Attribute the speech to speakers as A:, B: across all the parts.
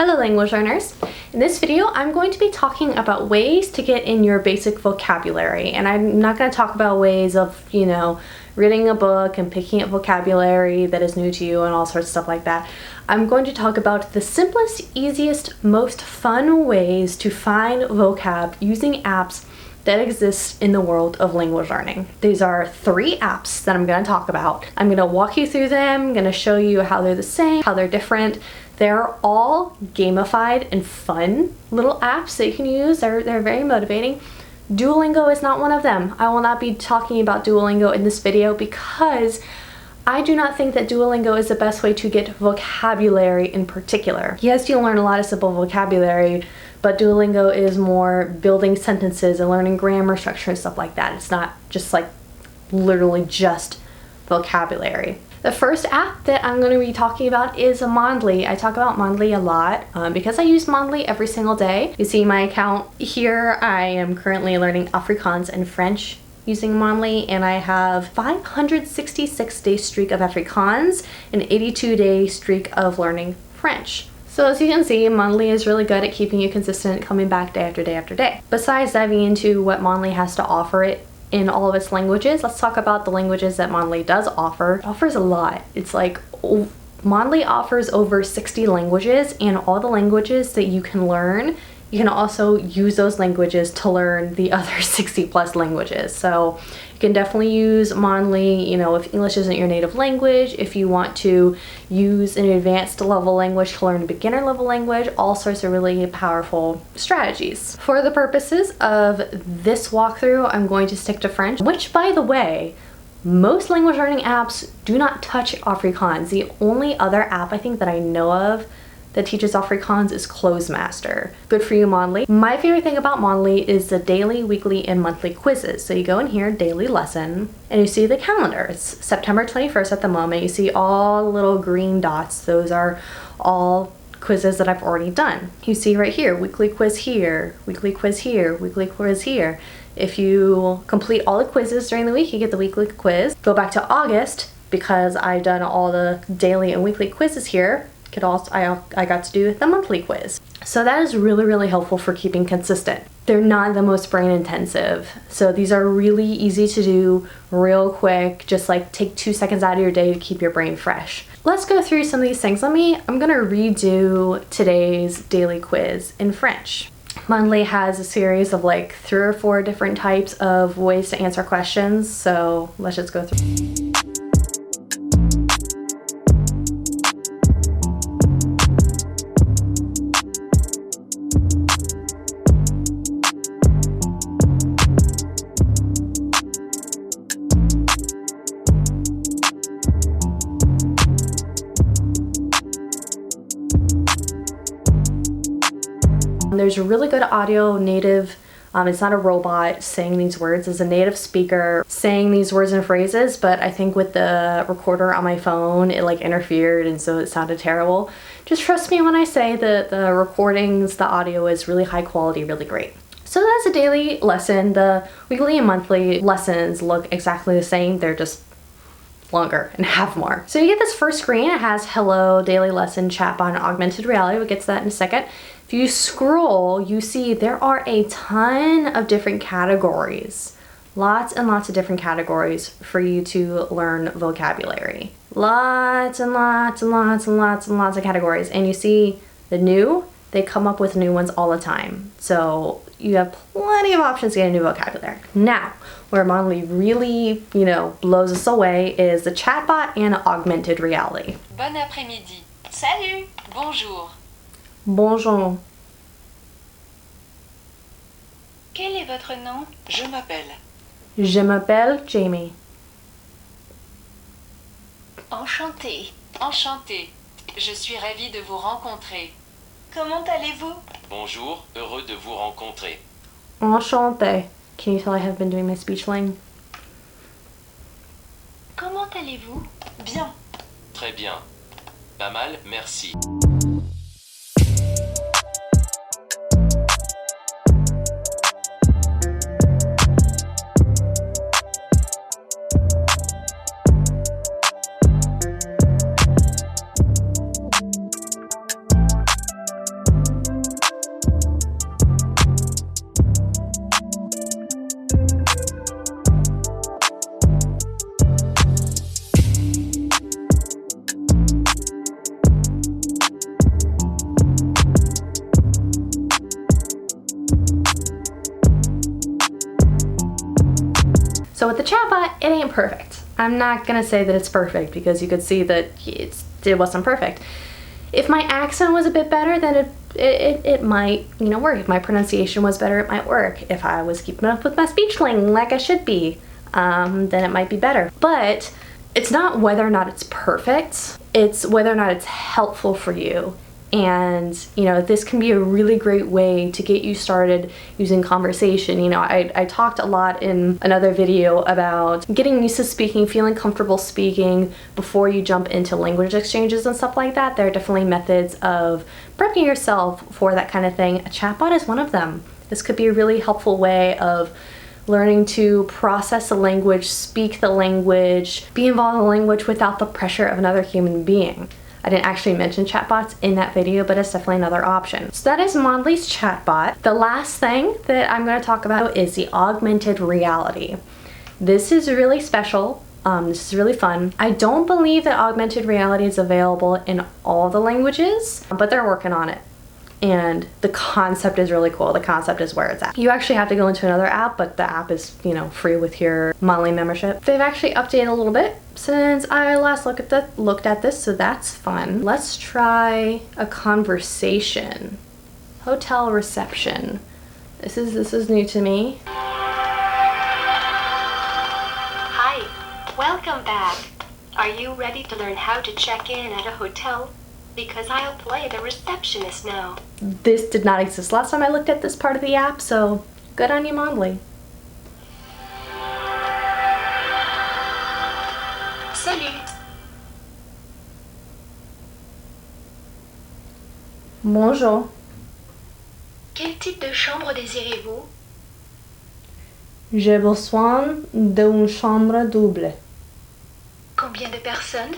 A: Hello language learners! In this video I'm going to be talking about ways to get in your basic vocabulary, and I'm not going to talk about ways of, reading a book and picking up vocabulary that is new to you and all sorts of stuff like that. I'm going to talk about the simplest, easiest, most fun ways to find vocab using apps that exist in the world of language learning. These are 3 apps that I'm going to talk about. I'm going to walk you through them, I'm going to show you how they're the same, how they're different. They're all gamified and fun little apps that you can use. They're very motivating. Duolingo is not one of them. I will not be talking about Duolingo in this video because I do not think that Duolingo is the best way to get vocabulary in particular. Yes, you'll learn a lot of simple vocabulary, but Duolingo is more building sentences and learning grammar structure and stuff like that. It's not just like literally just vocabulary. The first app that I'm going to be talking about is Mondly. I talk about Mondly a lot because I use Mondly every single day. You see my account here. I am currently learning Afrikaans and French using Mondly, and I have 566-day streak of Afrikaans and 82-day streak of learning French. So as you can see, Mondly is really good at keeping you consistent, coming back day after day after day. Besides diving into what Mondly has to offer in all of its languages, let's talk about the languages that Mondly does offer. It offers a lot. It's like Mondly offers over 60 languages, and all the languages that you can learn, you can also use those languages to learn the other 60 plus languages. So you can definitely use Mondly, if English isn't your native language, if you want to use an advanced level language to learn a beginner level language, all sorts of really powerful strategies. For the purposes of this walkthrough, I'm going to stick to French, which, by the way, most language learning apps do not touch Afrikaans. The only other app I think that I know of that teaches Afrikaans is Closemaster. Good for you, Mondly. My favorite thing about Mondly is the daily, weekly, and monthly quizzes. So you go in here, daily lesson, and you see the calendar. It's September 21st at the moment. You see all the little green dots. Those are all quizzes that I've already done. You see right here, weekly quiz here, weekly quiz here, weekly quiz here. If you complete all the quizzes during the week, you get the weekly quiz. Go back to August, because I've done all the daily and weekly quizzes here. I got to do the monthly quiz. So that is really, really helpful for keeping consistent. They're not the most brain intensive. So these are really easy to do real quick. Just like take 2 seconds out of your day to keep your brain fresh. Let's go through some of these things. I'm gonna redo today's daily quiz in French. Mondly has a series of like 3 or 4 different types of ways to answer questions. So let's just go through. There's a really good audio native, it's not a robot saying these words, it's a native speaker saying these words and phrases, but I think with the recorder on my phone, it like interfered and so it sounded terrible. Just trust me when I say that the recordings, the audio is really high quality, really great. So that's a daily lesson. The weekly and monthly lessons look exactly the same, they're just longer and have more. So you get this first screen, it has hello, daily lesson, chat on Augmented Reality, we'll get to that in a second. If you scroll, you see there are a ton of different categories. Lots and lots of different categories for you to learn vocabulary. Lots and lots and lots and lots and lots of categories. And you see the new, they come up with new ones all the time. So you have plenty of options to get a new vocabulary. Now, where Mondly really, blows us away is the chatbot and augmented reality.
B: Bon après-midi. Salut. Bonjour.
A: Bonjour.
B: Quel est votre nom? Je m'appelle.
A: Je m'appelle Jamie.
B: Enchanté. Enchanté. Je suis ravie de vous rencontrer. Comment allez-vous?
C: Bonjour, heureux de vous rencontrer.
A: Enchanté. Can you tell I have been doing my speech lane?
B: Comment allez-vous? Bien.
C: Très bien. Pas mal, merci.
A: So with the chatbot, it ain't perfect. I'm not gonna say that it's perfect because you could see that it wasn't perfect. If my accent was a bit better, then it might, work. If my pronunciation was better, it might work. If I was keeping up with my speechling like I should be, then it might be better. But it's not whether or not it's perfect, it's whether or not it's helpful for you. And, this can be a really great way to get you started using conversation. I talked a lot in another video about getting used to speaking, feeling comfortable speaking before you jump into language exchanges and stuff like that. There are definitely methods of prepping yourself for that kind of thing. A chatbot is one of them. This could be a really helpful way of learning to process the language, speak the language, be involved in the language without the pressure of another human being. I didn't actually mention chatbots in that video, but it's definitely another option. So that is Mondly's chatbot. The last thing that I'm going to talk about is the augmented reality. This is really special. This is really fun. I don't believe that augmented reality is available in all the languages, but they're working on it. And the concept is really cool. The concept is where it's at. You actually have to go into another app, but the app is, free with your Mondly membership. They've actually updated a little bit since I last looked at this, so that's fun. Let's try a conversation. Hotel reception. This is new to me.
D: Hi, welcome back. Are you ready to learn how to check in at a hotel? Because I'll play the receptionist now.
A: This did not exist last time I looked at this part of the app, so good on you, Mondly.
D: Salut.
A: Bonjour.
D: Quel type de chambre désirez-vous?
A: J'ai besoin d'une chambre double.
D: Combien de personnes?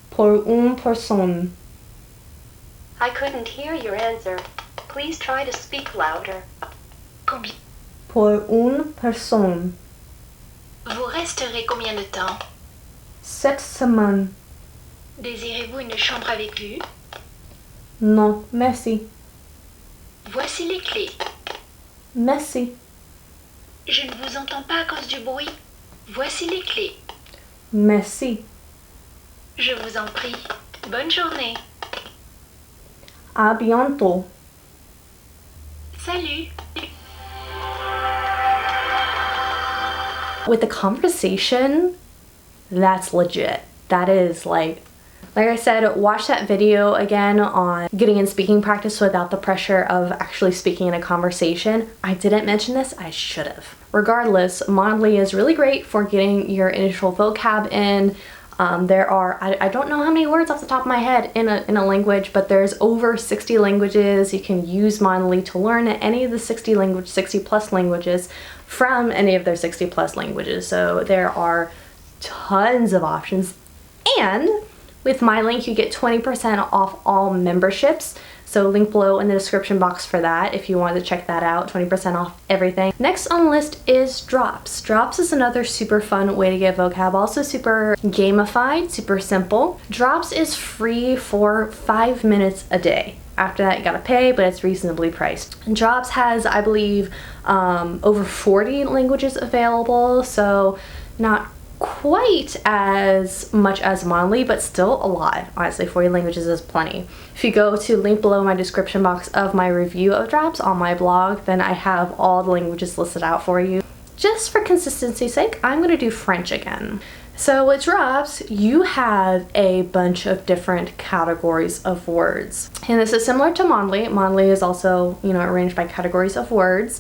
A: Pour une personne.
D: I couldn't hear your answer. Please try to speak louder. Combien?
A: Pour une personne.
D: Vous resterez combien de temps?
A: 7 semaines.
D: Désirez-vous une chambre avec vue?
A: Non, merci.
D: Voici les clés.
A: Merci.
D: Je ne vous entends pas à cause du bruit. Voici les clés.
A: Merci.
D: Je vous en prie. Bonne journée.
A: À bientôt.
D: Salut.
A: With the conversation, that's legit. That is like I said, watch that video again on getting in speaking practice without the pressure of actually speaking in a conversation. I didn't mention this, I should have. Regardless, Mondly is really great for getting your initial vocab in. There are, I don't know how many words off the top of my head in a language, but there's over 60 languages. You can use Mondly to learn any of the 60 plus languages from any of their 60 plus languages. So there are tons of options. And with my link, you get 20% off all memberships. So link below in the description box for that if you wanted to check that out, 20% off everything. Next on the list is Drops. Drops is another super fun way to get vocab, also super gamified, super simple. Drops is free for 5 minutes a day. After that, you gotta pay, but it's reasonably priced. Drops has, I believe, over 40 languages available, so not quite as much as Mondly, but still a lot. Honestly, 40 languages is plenty. If you go to link below in my description box of my review of Drops on my blog, then I have all the languages listed out for you. Just for consistency's sake, I'm gonna do French again. So with Drops, you have a bunch of different categories of words. And this is similar to Mondly. Mondly is also, arranged by categories of words.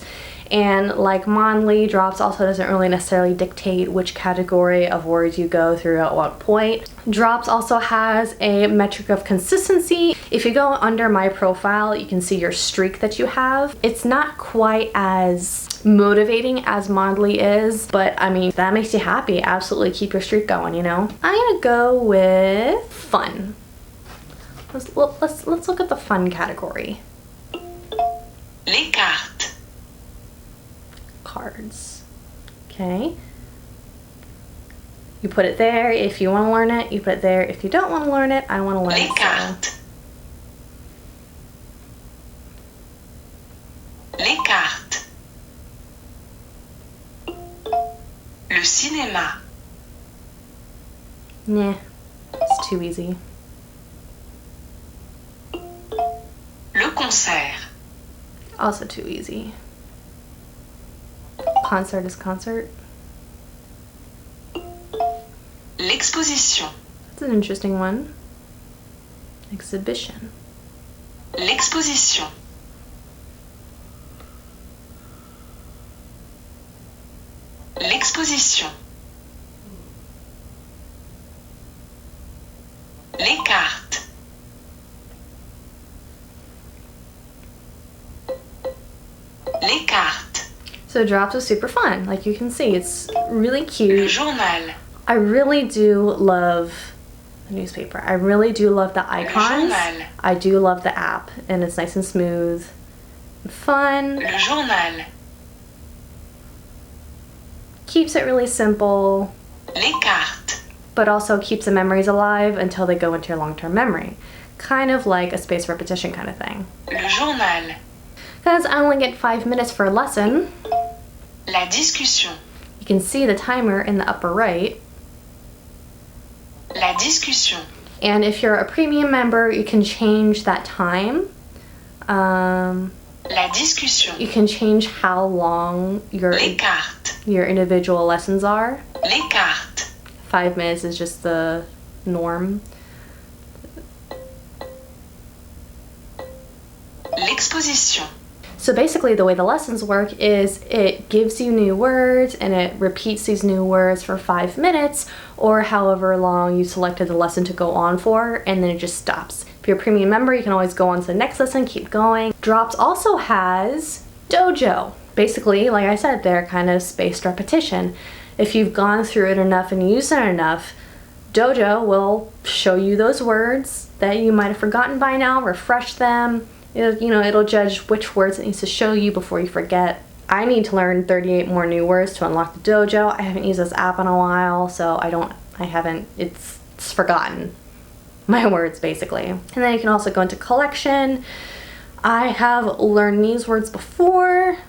A: And like Mondly, Drops also doesn't really necessarily dictate which category of words you go through at what point. Drops also has a metric of consistency. If you go under my profile, you can see your streak that you have. It's not quite as motivating as Mondly is, but I mean, if that makes you happy, absolutely keep your streak going, I'm gonna go with fun. Let's look at the fun category.
B: Les cartes.
A: Cards. Okay. You put it there if you want to learn it. You put it there if you don't want to learn it. I want to learn
B: Les
A: it.
B: cartes. Les cartes. Le
E: Le cinéma.
A: Nah, it's too easy.
E: Le concert.
A: Also too easy. Concert is concert.
E: L'exposition.
A: That's an interesting one. Exhibition.
E: L'exposition. L'exposition. Les cartes. Les cartes.
A: So Drops was super fun. Like you can see, it's really
E: Le
A: cute.
E: journal.
A: I really do love the newspaper. I really do love the icons.
E: journal.
A: I do love the app, and it's nice and smooth. Fun.
E: Le journal.
A: Keeps it really simple,
E: Les cartes.
A: but also keeps the memories alive until they go into your long-term memory. Kind of like a spaced repetition kind of thing.
E: Le journal.
A: Because I only get 5 minutes for a lesson.
E: La discussion.
A: You can see the timer in the upper right.
E: La discussion.
A: And if you're a premium member, you can change that time.
E: La discussion.
A: You can change how long
E: Les cartes.
A: your individual lessons are.
E: Les cartes.
A: 5 minutes is just the norm.
E: L'exposition.
A: So basically the way the lessons work is it gives you new words and it repeats these new words for 5 minutes or however long you selected the lesson to go on for, and then it just stops. If you're a premium member, you can always go on to the next lesson, keep going. Drops also has Dojo. Basically, like I said, they're kind of spaced repetition. If you've gone through it enough and used it enough, Dojo will show you those words that you might have forgotten by now, refresh them. It'll judge which words it needs to show you before you forget. I need to learn 38 more new words to unlock the Dojo. I haven't used this app in a while, so it's forgotten my words basically. And then you can also go into collection. I have learned these words before.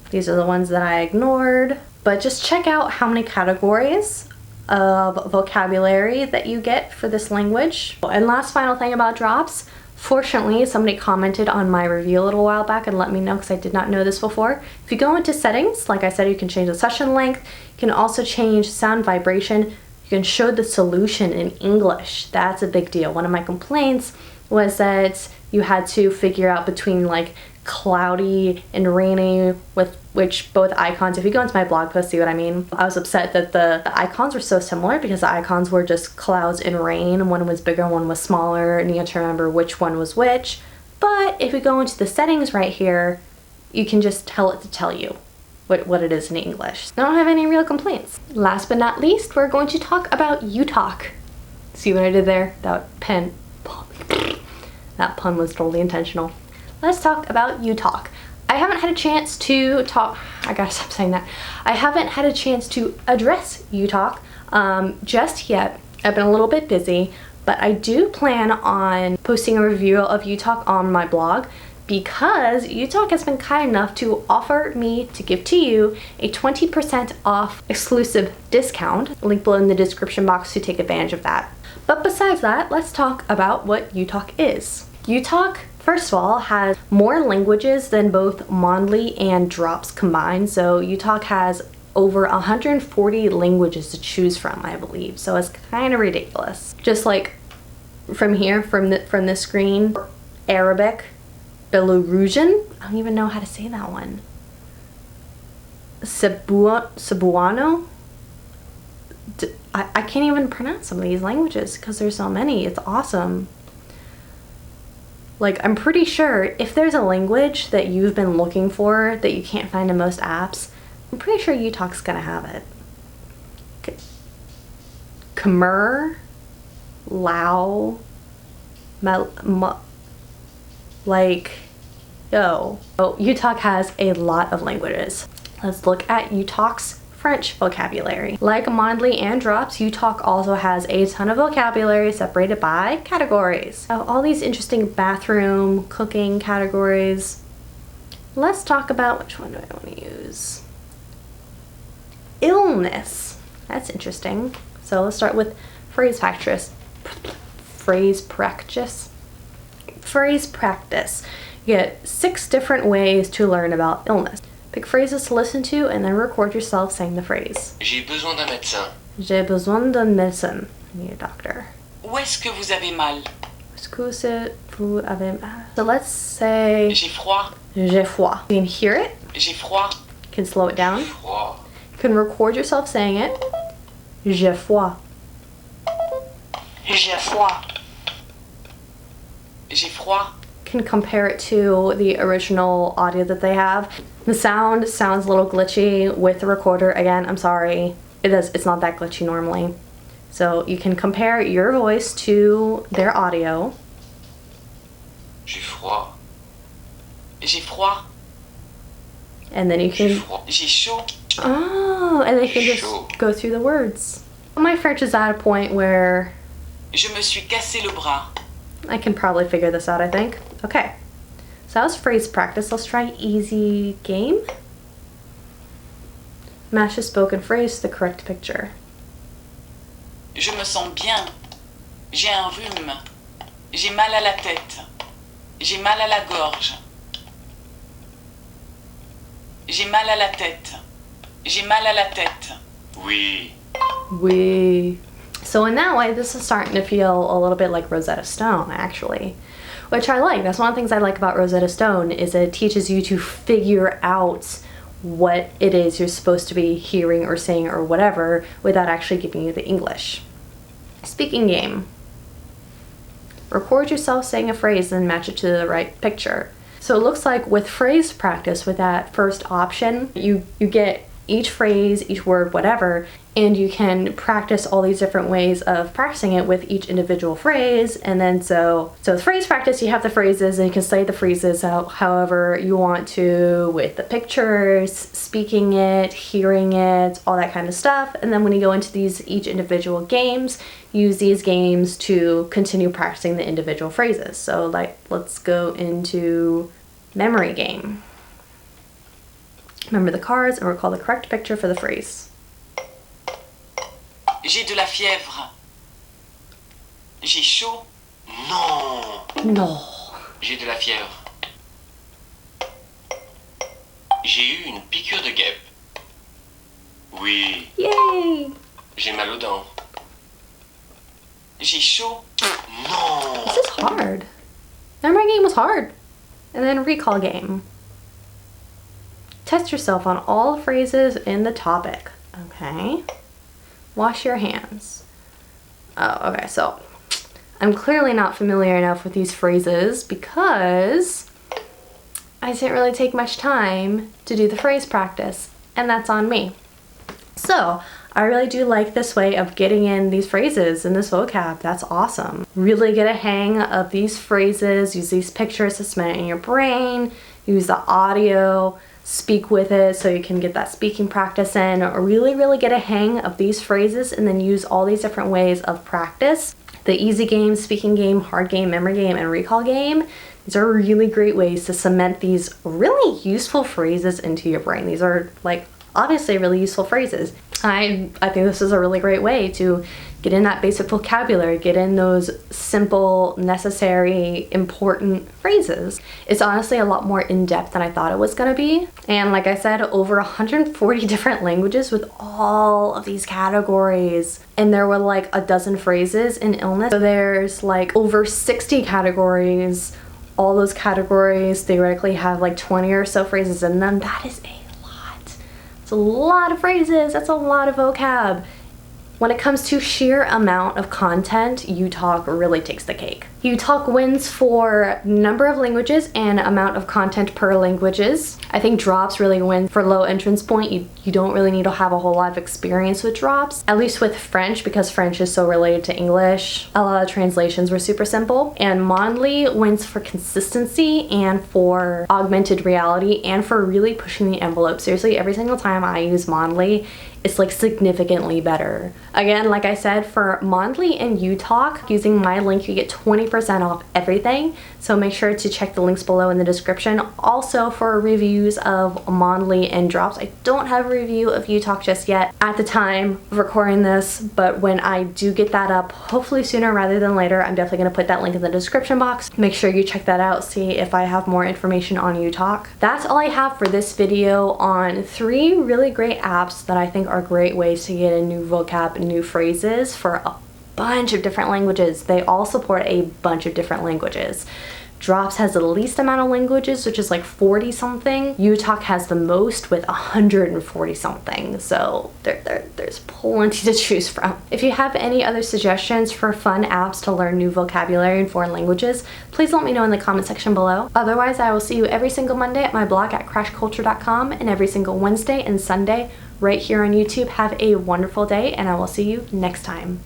A: These are the ones that I ignored, but just check out how many categories of vocabulary that you get for this language. And last final thing about Drops. Fortunately, somebody commented on my review a little while back and let me know because I did not know this before. If you go into settings, like I said, you can change the session length. You can also change sound vibration. You can show the solution in English. That's a big deal. One of my complaints was that you had to figure out between like cloudy and rainy, with which both icons, if you go into my blog post, see what I mean. I was upset that the icons were so similar because the icons were just clouds and rain. One was bigger, one was smaller, and you had to remember which one was which. But if we go into the settings right here, you can just tell it to tell you what it is in English. I don't have any real complaints. Last but not least, we're going to talk about uTalk. See what I did there? That pun was totally intentional. Let's talk about uTalk. I haven't had a chance to I gotta stop saying that. I haven't had a chance to address uTalk just yet. I've been a little bit busy, but I do plan on posting a review of uTalk on my blog because uTalk has been kind enough to offer me to give to you a 20% off exclusive discount. Link below in the description box to take advantage of that. But besides that, let's talk about what uTalk is. uTalk, first of all, has more languages than both Mondly and Drops combined. So uTalk has over 140 languages to choose from, I believe. So it's kind of ridiculous. Just like from here, from this screen, Arabic, Belarusian, I don't even know how to say that one. Cebuano? I can't even pronounce some of these languages because there's so many. It's awesome. Like, I'm pretty sure if there's a language that you've been looking for that you can't find in most apps, I'm pretty sure uTalk's gonna have it. Khmer, Lao, uTalk has a lot of languages. Let's look at uTalk's French vocabulary. Like Mondly and Drops, uTalk also has a ton of vocabulary separated by categories. All these interesting bathroom, cooking categories. Let's talk about which one do I want to use. illness. That's interesting. So let's start with phrase practice. Phrase practice. Phrase practice. You get 6 different ways to learn about illness. Pick phrases to listen to and then record yourself saying the phrase.
C: J'ai besoin d'un médecin.
A: J'ai besoin d'un médecin. I need a doctor.
E: Où est-ce que vous avez mal?
A: Est-ce que vous avez mal? So let's say
E: J'ai froid.
A: j'ai froid. You can hear it.
E: J'ai froid.
A: You can slow it down.
C: Froid.
A: You can record yourself saying it. J'ai froid.
E: J'ai froid. J'ai froid.
A: Can compare it to the original audio that they have. The sound sounds a little glitchy with the recorder. Again, I'm sorry. It's not that glitchy normally. So you can compare your voice to their audio.
C: J'ai froid.
E: J'ai froid.
A: And then you
C: J'ai
A: can
C: froid.
E: J'ai chaud.
A: oh, and then you can just
C: Chaud.
A: go through the words. My French is at a point where
E: Je me suis cassé le bras.
A: I can probably figure this out, I think. Okay. So that was phrase practice. Let's try easy game. Match the spoken phrase to the correct picture.
E: Je me sens bien. J'ai un rhume. J'ai mal à la tête. J'ai mal à la gorge. J'ai mal à la tête. J'ai mal à la tête.
C: Oui.
A: We. So in that way, this is starting to feel a little bit like Rosetta Stone, actually, which I like. That's one of the things I like about Rosetta Stone is it teaches you to figure out what it is you're supposed to be hearing or saying or whatever without actually giving you the English. Speaking game. Record yourself saying a phrase and match it to the right picture. So it looks like with phrase practice, with that first option, you get each phrase, each word, whatever, and you can practice all these different ways of practicing it with each individual phrase. And then so with phrase practice, you have the phrases and you can say the phrases however you want to with the pictures, speaking it, hearing it, all that kind of stuff. And then when you go into each individual games, use these games to continue practicing the individual phrases. So like, let's go into memory game. Remember the cards and recall the correct picture for the phrase.
E: J'ai de la fièvre. J'ai chaud.
C: Non.
A: No.
C: J'ai de la fièvre. J'ai eu une piqûre de guêpe. Oui.
A: Yay!
C: J'ai mal aux dents.
E: J'ai chaud.
C: Non.
A: This is hard. Memory game was hard. And then recall game. Test yourself on all phrases in the topic. Okay. Wash your hands. Oh, okay, so I'm clearly not familiar enough with these phrases because I didn't really take much time to do the phrase practice, and that's on me. So I really do like this way of getting in these phrases and this vocab. That's awesome. Really get a hang of these phrases, use these pictures to cement it in your brain, use the audio, speak with it so you can get that speaking practice in, or really get a hang of these phrases and then use all these different ways of practice. The easy game, speaking game, hard game, memory game, and recall game. These are really great ways to cement these really useful phrases into your brain. These are like obviously really useful phrases. I think this is a really great way to get in that basic vocabulary, get in those simple, necessary, important phrases. It's honestly a lot more in-depth than I thought it was gonna be. And like I said, over 140 different languages with all of these categories. And there were like a dozen phrases in illness. So there's like over 60 categories. All those categories theoretically have like 20 or so phrases in them. That is a lot of phrases. That's a lot of vocab. When it comes to sheer amount of content, uTalk really takes the cake. uTalk wins for number of languages and amount of content per languages. I think Drops really wins for low entrance point. You don't really need to have a whole lot of experience with Drops, at least with French, because French is so related to English. A lot of translations were super simple. And Mondly wins for consistency and for augmented reality and for really pushing the envelope. Seriously, every single time I use Mondly, it's like significantly better. Again, like I said, for Mondly and uTalk, using my link, you get 20% off everything. So make sure to check the links below in the description. Also, for reviews of Mondly and Drops, I don't have a review of uTalk just yet at the time of recording this, but when I do get that up, hopefully sooner rather than later, I'm definitely going to put that link in the description box. Make sure you check that out, see if I have more information on uTalk. That's all I have for this video on 3 really great apps that I think are great ways to get a new vocab and new phrases for a bunch of different languages. They all support a bunch of different languages. Drops has the least amount of languages, which is like 40 something. uTalk has the most with 140 something. So there's plenty to choose from. If you have any other suggestions for fun apps to learn new vocabulary in foreign languages, please let me know in the comment section below. Otherwise, I will see you every single Monday at my blog at crashculture.com and every single Wednesday and Sunday right here on YouTube. Have a wonderful day, and I will see you next time.